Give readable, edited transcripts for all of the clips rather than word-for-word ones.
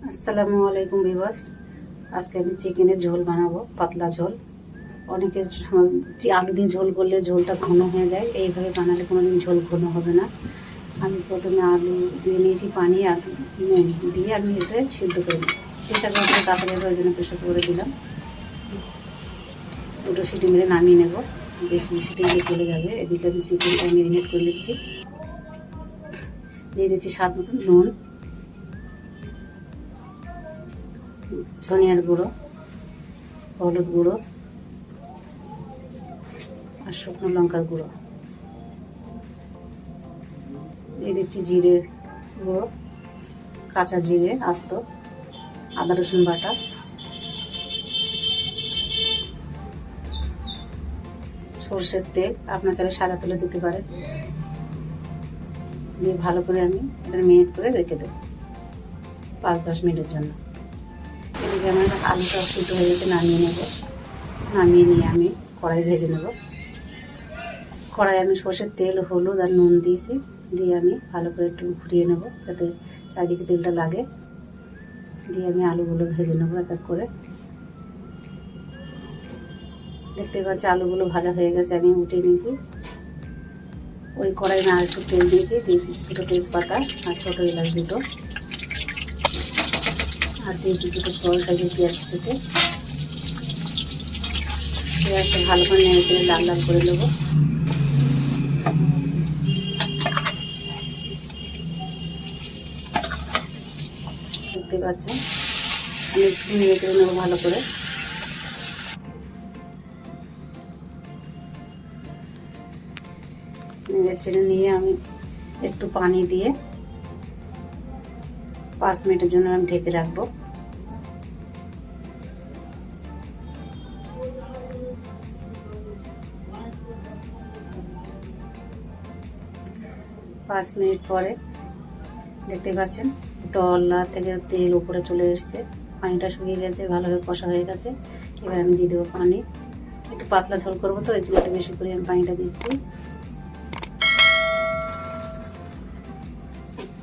আসসালামু আলাইকুম ভিউয়ার্স। আজকে আমি চিকেনের ঝোল বানাবো, পাতলা ঝোল। অনেকে আলু দিয়ে ঝোল করলে ঝোলটা ঘন হয়ে যায়, এইভাবে বানালে কোনোদিন ঝোল ঘন হবে না। আমি প্রথমে আলু দিয়ে নিয়েছি, পানি আর নুন দিয়ে আমি এটা সিদ্ধ করে নিই। প্রেশার কুকারে তাড়াতাড়ি ওই জন্য প্রেশার কুকারে দিলাম। দুটো সিটি মেরে নামিয়ে নেব, বেশি সিটি দিয়ে চলে যাবে। এদিকে আমি চিকেনটা ম্যারিনেট করে দিচ্ছি। দিয়ে দিচ্ছি স্বাদ মতন নুন, ধনিয়ার গুঁড়ো, হলুদ গুঁড়ো আর শুকনো লঙ্কার গুঁড়ো। দিয়ে দিচ্ছি জিরে গুঁড়ো, কাঁচা জিরে আস্ত, আদা রসুন বাটা, সরষের তেল, আপনার চাইলে সাদা তেলও দিতে পারেন। দিয়ে ভালো করে আমি এটা মিনিট করে রেখে দেবো 5-10 মিনিটের জন্য। এদিকে আমার আলুটা সিদ্ধ হয়ে গেছে, নামিয়ে নেব। নামিয়ে নিয়ে আমি কড়াই ভেজে নেব। কড়াই আমি সরষের তেল, হলুদ আর নুন দিয়েছি, দিয়ে আমি ভালো করে একটু ঘুরিয়ে নেব যাতে চারিদিকে তেলটা লাগে। দিয়ে আমি আলুগুলো ভেজে নেবো এক এক করে। দেখতে পাচ্ছি আলুগুলো ভাজা হয়ে গেছে, আমি উঠিয়ে নিয়েছি। ওই কড়াই না একটু তেল দিয়েছি, দুটো তেজপাতা আর ছোটো এলাচ দুটো, আর দিয়েছি দুটো বড় সাইজের পেঁয়াজ থেকে। পেঁয়াজটা ভালো করে নেড়ে চেড়ে লাল লাল করে নেবো। দেখতে পাচ্ছেন আমি একটু নেড়ে চেড়ে নেবো ভালো করে। নেড়ে চেড়ে নিয়ে আমি একটু পানি দিয়ে 5 মিনিটের জন্য আমি ঢেকে রাখবো। পাঁচ মিনিট পরে দেখতে পাচ্ছেন তলা থেকে তেল উপরে চলে এসছে, পানিটা শুকিয়ে গেছে, ভালোভাবে কষা হয়ে গেছে। এবার আমি দিয়ে দেবো পানি। একটু পাতলা ঝোল করবো তো এই জন্য একটু বেশি করে আমি পানিটা দিচ্ছি।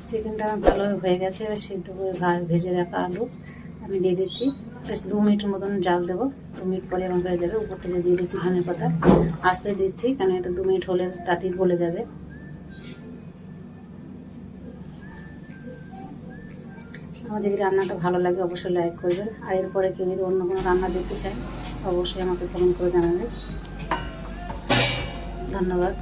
চিকেনটা আমার ভালোভাবে হয়ে গেছে। এবার সিদ্ধ করে ভেজে রাখা আলু আমি দিয়ে দিচ্ছি। বেশ 2 মিনিটের মতন জাল দেবো। 2 মিনিট পরে আমার হয়ে যাবে। উপর থেকে দিয়ে দিচ্ছি ধনে পাতা, আস্তে দিচ্ছি কারণ এটা 2 মিনিট হলে তাতেই গলে যাবে। আমার যদি রান্নাটা ভালো লাগে অবশ্যই লাইক করবেন, আর এরপরে কেউ যদি অন্য কোনো রান্না দেখতে চান অবশ্যই আমাকে কমেন্ট করে জানাবেন। ধন্যবাদ।